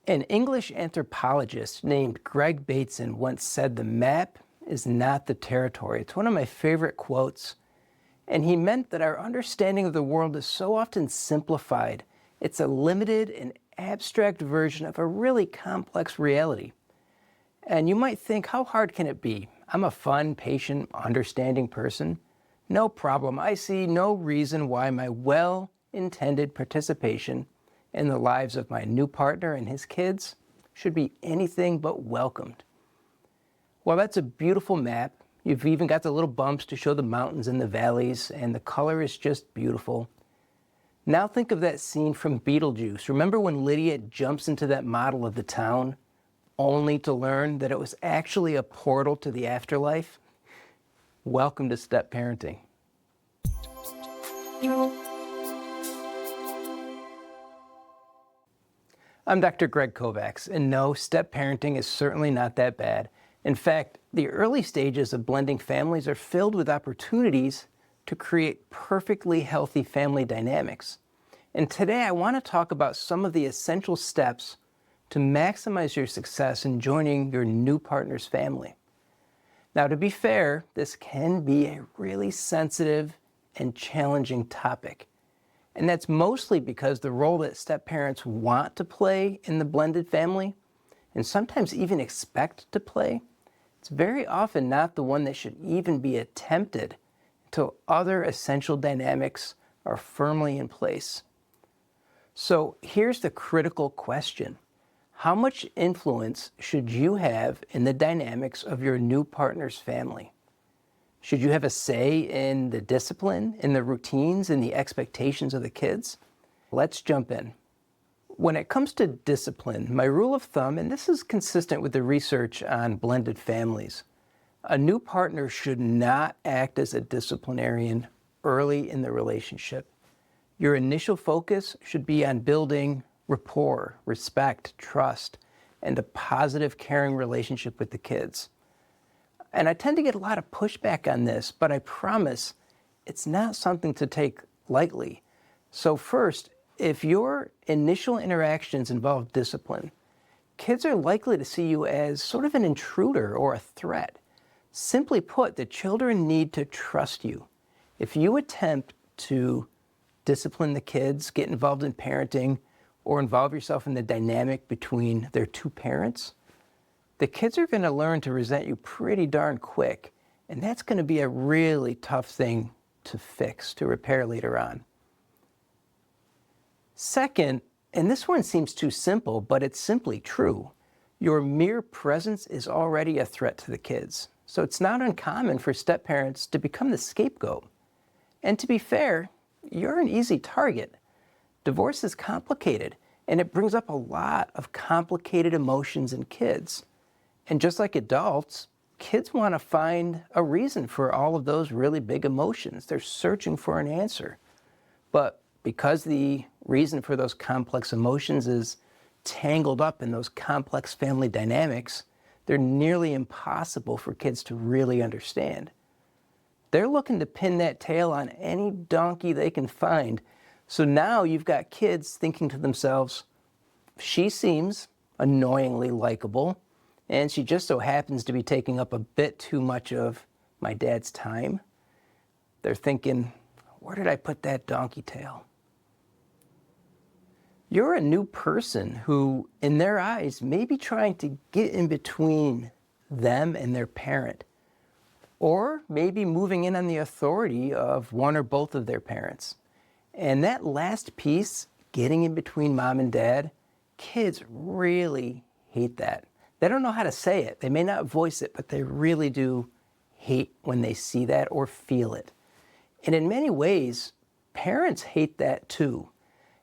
An English anthropologist named Greg Bateson once said, "The map is not the territory." It's one of my favorite quotes. And he meant that our understanding of the world is so often simplified. It's a limited and abstract version of a really complex reality. And you might think, how hard can it be? I'm a fun, patient, understanding person. No problem. I see no reason why my well-intended participation in the lives of my new partner and his kids should be anything but welcomed. Well, that's a beautiful map. You've even got the little bumps to show the mountains and the valleys, and the color is just beautiful. Now think of that scene from Beetlejuice. Remember when Lydia jumps into that model of the town, only to learn that it was actually a portal to the afterlife? Welcome to Step Parenting. I'm Dr. Greg Kovacs, and no, step parenting is certainly not that bad. In fact, the early stages of blending families are filled with opportunities to create perfectly healthy family dynamics. And today I want to talk about some of the essential steps to maximize your success in joining your new partner's family. Now, to be fair, this can be a really sensitive and challenging topic. And that's mostly because the role that step-parents want to play in the blended family, and sometimes even expect to play, it's very often not the one that should even be attempted until other essential dynamics are firmly in place. So here's the critical question. How much influence should you have in the dynamics of your new partner's family? Should you have a say in the discipline, in the routines, in the expectations of the kids? Let's jump in. When it comes to discipline, my rule of thumb, and this is consistent with the research on blended families, a new partner should not act as a disciplinarian early in the relationship. Your initial focus should be on building rapport, respect, trust, and a positive, caring relationship with the kids. And I tend to get a lot of pushback on this, but I promise it's not something to take lightly. So first, if your initial interactions involve discipline, kids are likely to see you as sort of an intruder or a threat. Simply put, the children need to trust you. If you attempt to discipline the kids, get involved in parenting, or involve yourself in the dynamic between their two parents, the kids are going to learn to resent you pretty darn quick, and that's going to be a really tough thing to fix, to repair later on. Second, and this one seems too simple, but it's simply true, your mere presence is already a threat to the kids. So it's not uncommon for step-parents to become the scapegoat. And to be fair, you're an easy target. Divorce is complicated, and it brings up a lot of complicated emotions in kids. And just like adults, kids want to find a reason for all of those really big emotions. They're searching for an answer. But because the reason for those complex emotions is tangled up in those complex family dynamics, they're nearly impossible for kids to really understand. They're looking to pin that tail on any donkey they can find. So now you've got kids thinking to themselves, she seems annoyingly likable, and she just so happens to be taking up a bit too much of my dad's time. They're thinking, where did I put that donkey tail? You're a new person who, in their eyes, may be trying to get in between them and their parent, or maybe moving in on the authority of one or both of their parents. And that last piece, getting in between mom and dad, kids really hate that. They don't know how to say it. They may not voice it, but they really do hate when they see that or feel it. And in many ways, parents hate that too.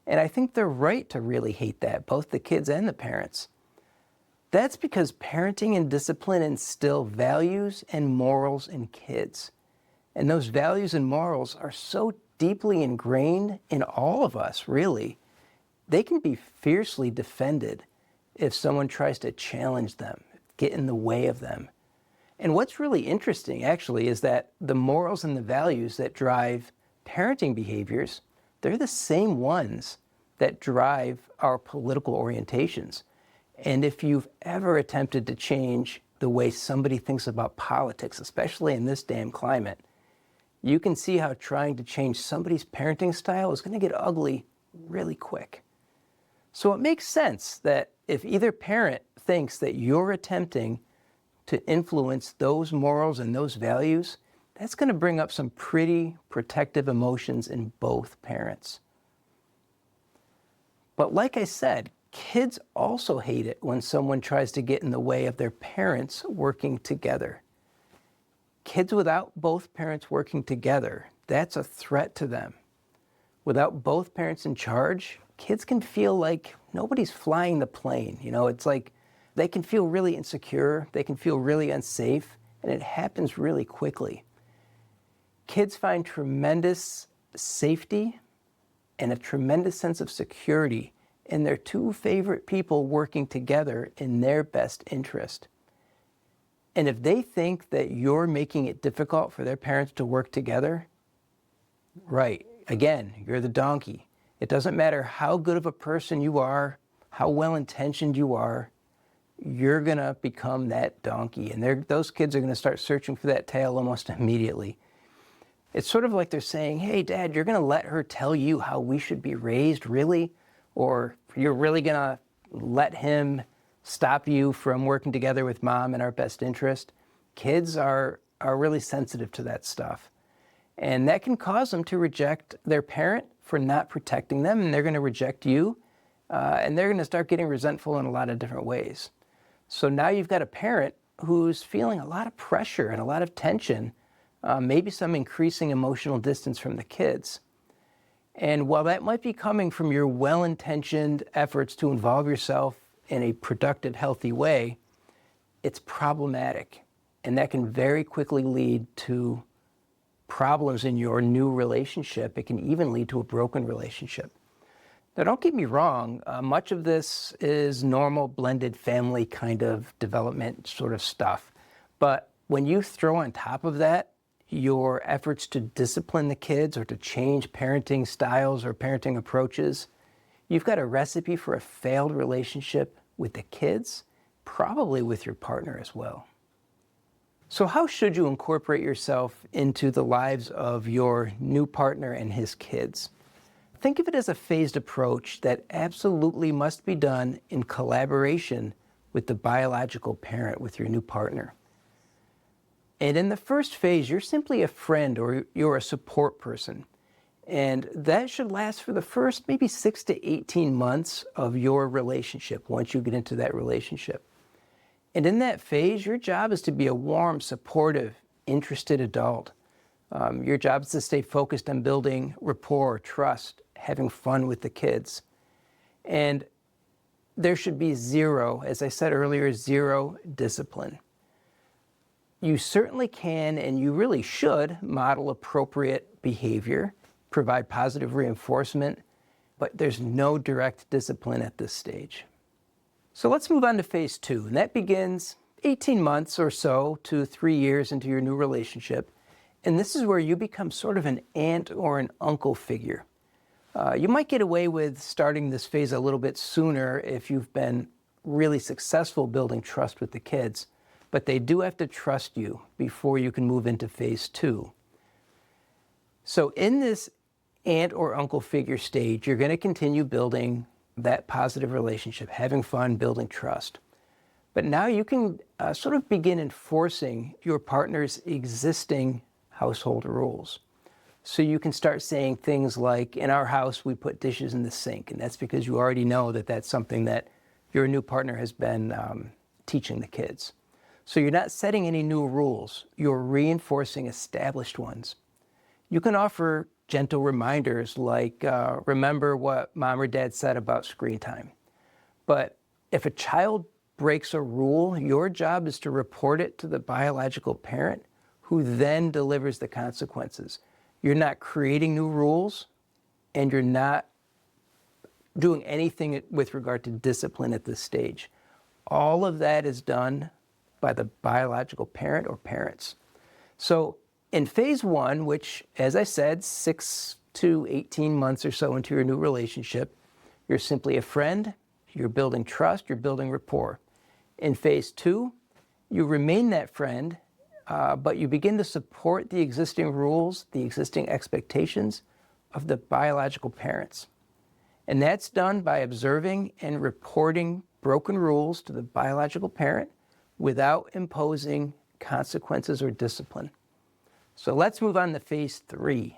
And I think they're right to really hate that, both the kids and the parents. That's because parenting and discipline instill values and morals in kids. And those values and morals are so deeply ingrained in all of us, really. They can be fiercely defended if someone tries to challenge them, get in the way of them. And what's really interesting, actually, is that the morals and the values that drive parenting behaviors, they're the same ones that drive our political orientations. And if you've ever attempted to change the way somebody thinks about politics, especially in this damn climate, you can see how trying to change somebody's parenting style is going to get ugly really quick. So it makes sense that if either parent thinks that you're attempting to influence those morals and those values, that's going to bring up some pretty protective emotions in both parents. But like I said, kids also hate it when someone tries to get in the way of their parents working together. Kids without both parents working together, that's a threat to them. Without both parents in charge, kids can feel like nobody's flying the plane. It's like they can feel really insecure, they can feel really unsafe, and it happens really quickly. Kids find tremendous safety and a tremendous sense of security in their two favorite people working together in their best interest. And if they think that you're making it difficult for their parents to work together, right, again, you're the donkey. It doesn't matter how good of a person you are, how well-intentioned you are, you're going to become that donkey. And those kids are going to start searching for that tail almost immediately. It's sort of like they're saying, hey, Dad, you're going to let her tell you how we should be raised, really? Or you're really going to let him stop you from working together with Mom in our best interest? Kids are really sensitive to that stuff. And that can cause them to reject their parent for not protecting them, and they're going to reject you, and they're going to start getting resentful in a lot of different ways. So now you've got a parent who's feeling a lot of pressure and a lot of tension, maybe some increasing emotional distance from the kids. And while that might be coming from your well-intentioned efforts to involve yourself in a productive, healthy way, it's problematic. And that can very quickly lead to problems in your new relationship. It can even lead to a broken relationship. Now, don't get me wrong, much of this is normal blended family kind of development sort of stuff. But when you throw on top of that your efforts to discipline the kids or to change parenting styles or parenting approaches, you've got a recipe for a failed relationship with the kids, probably with your partner as well. So how should you incorporate yourself into the lives of your new partner and his kids? Think of it as a phased approach that absolutely must be done in collaboration with the biological parent, with your new partner. And in the first phase, you're simply a friend or you're a support person. And that should last for the first maybe 6 to 18 months of your relationship once you get into that relationship. And in that phase, your job is to be a warm, supportive, interested adult. Your job is to stay focused on building rapport, trust, having fun with the kids. And there should be zero, as I said earlier, zero discipline. You certainly can and you really should model appropriate behavior, provide positive reinforcement, but there's no direct discipline at this stage. So let's move on to phase 2, and that begins 18 months or so to 3 years into your new relationship. And this is where you become sort of an aunt or an uncle figure. You might get away with starting this phase a little bit sooner if you've been really successful building trust with the kids, but they do have to trust you before you can move into phase 2. So in this aunt or uncle figure stage, you're going to continue building that positive relationship, having fun, building trust. But now you can sort of begin enforcing your partner's existing household rules. So you can start saying things like, in our house, we put dishes in the sink. And that's because you already know that that's something that your new partner has been teaching the kids. So you're not setting any new rules. You're reinforcing established ones. You can offer gentle reminders like, remember what Mom or Dad said about screen time. But if a child breaks a rule, your job is to report it to the biological parent, who then delivers the consequences. You're not creating new rules, and you're not doing anything with regard to discipline at this stage. All of that is done by the biological parent or parents. So in phase 1, which, as I said, 6 to 18 months or so into your new relationship, you're simply a friend You're building trust, you're building rapport. In phase 2, you remain that friend, but you begin to support the existing rules, the existing expectations of the biological parents. And that's done by observing and reporting broken rules to the biological parent without imposing consequences or discipline. So let's move on to phase 3.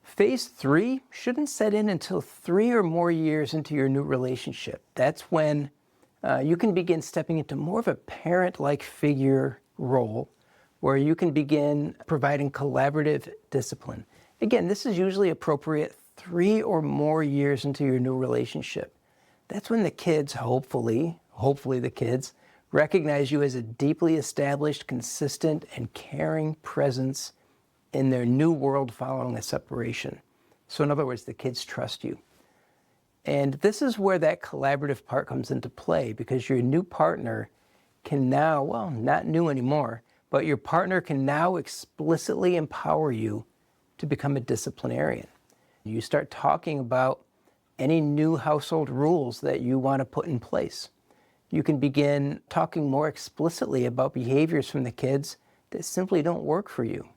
Phase 3 shouldn't set in until 3 or more years into your new relationship. That's when you can begin stepping into more of a parent-like figure role where you can begin providing collaborative discipline. Again, this is usually appropriate 3 or more years into your new relationship. That's when the kids, hopefully the kids, recognize you as a deeply established, consistent, and caring presence in their new world following a separation. So in other words, the kids trust you. And this is where that collaborative part comes into play, because your new partner can now, well, not new anymore, but your partner can now explicitly empower you to become a disciplinarian. You start talking about any new household rules that you want to put in place. You can begin talking more explicitly about behaviors from the kids that simply don't work for you.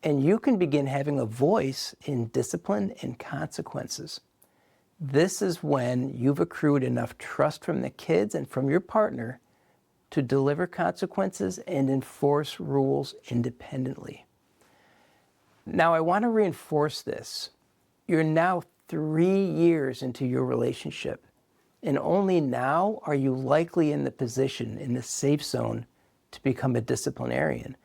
And you can begin having a voice in discipline and consequences. This is when you've accrued enough trust from the kids and from your partner to deliver consequences and enforce rules independently. Now, I want to reinforce this. You're now 3 years into your relationship, and only now are you likely in the position, in the safe zone, to become a disciplinarian.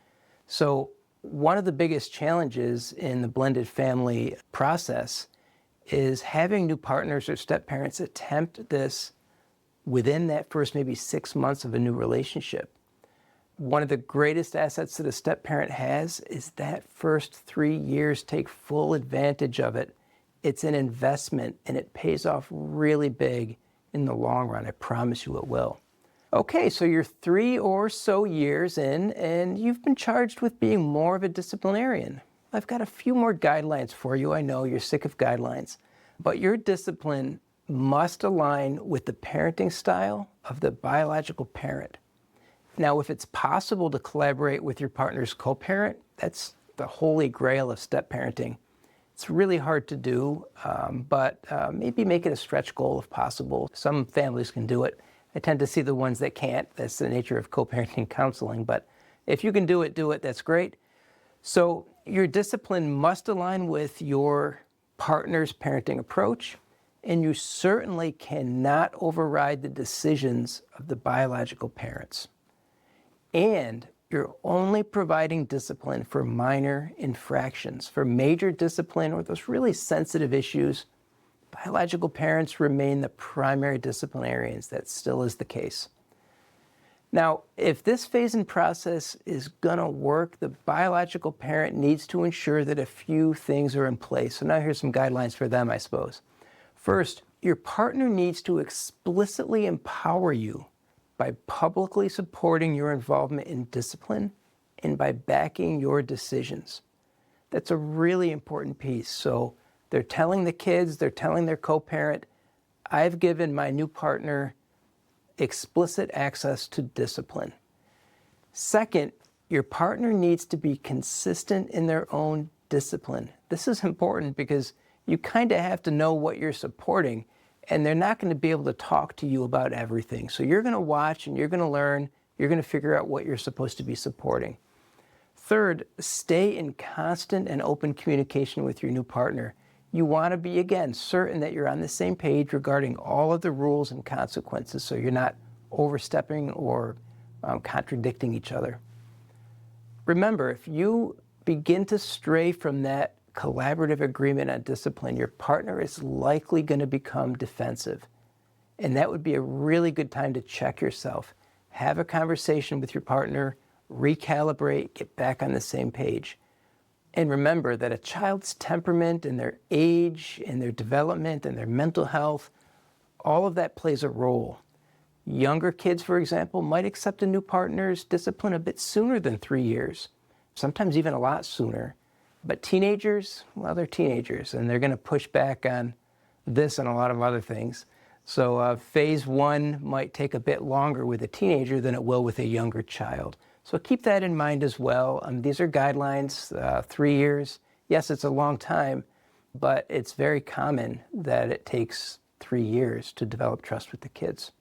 So one of the biggest challenges in the blended family process is having new partners or step-parents attempt this within that first maybe 6 months of a new relationship. One of the greatest assets that a step-parent has is that first 3 years. Take full advantage of it. It's an investment, and it pays off really big in the long run. I promise you it will. Okay, so you're 3 or so years in, and you've been charged with being more of a disciplinarian. I've got a few more guidelines for you. I know you're sick of guidelines, but your discipline must align with the parenting style of the biological parent. Now, if it's possible to collaborate with your partner's co-parent, that's the holy grail of step parenting. It's really hard to do, but maybe make it a stretch goal if possible. Some families can do it. I tend to see the ones that can't. That's the nature of co-parenting counseling. But if you can do it, that's great. So your discipline must align with your partner's parenting approach, and you certainly cannot override the decisions of the biological parents. And you're only providing discipline for minor infractions. For major discipline or those really sensitive issues, biological parents remain the primary disciplinarians. That still is the case. Now, if this phase and process is going to work, the biological parent needs to ensure that a few things are in place. So now here's some guidelines for them, I suppose. First, your partner needs to explicitly empower you by publicly supporting your involvement in discipline and by backing your decisions. That's a really important piece. So they're telling the kids, they're telling their co-parent, I've given my new partner explicit access to discipline. Second, your partner needs to be consistent in their own discipline. This is important because you kind of have to know what you're supporting, and they're not going to be able to talk to you about everything. So you're going to watch and you're going to learn, you're going to figure out what you're supposed to be supporting. Third, stay in constant and open communication with your new partner. You want to be, again, certain that you're on the same page regarding all of the rules and consequences so you're not overstepping or contradicting each other. Remember, if you begin to stray from that collaborative agreement on discipline, your partner is likely going to become defensive. And that would be a really good time to check yourself. Have a conversation with your partner, recalibrate, get back on the same page. And remember that a child's temperament and their age and their development and their mental health, all of that plays a role. Younger kids, for example, might accept a new partner's discipline a bit sooner than 3 years, sometimes even a lot sooner. But teenagers, well, they're teenagers, and they're going to push back on this and a lot of other things. So phase one might take a bit longer with a teenager than it will with a younger child. So keep that in mind as well. These are guidelines, 3 years. Yes, it's a long time, but it's very common that it takes 3 years to develop trust with the kids.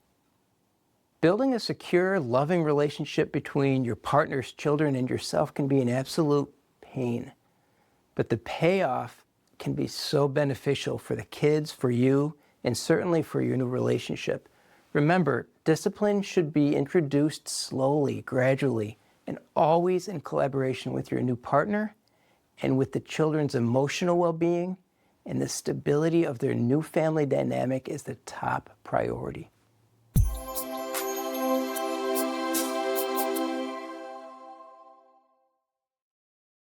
Building a secure, loving relationship between your partner's children and yourself can be an absolute pain. But the payoff can be so beneficial for the kids, for you, and certainly for your new relationship. Remember, discipline should be introduced slowly, gradually, and always in collaboration with your new partner and with the children's emotional well-being, and the stability of their new family dynamic is the top priority.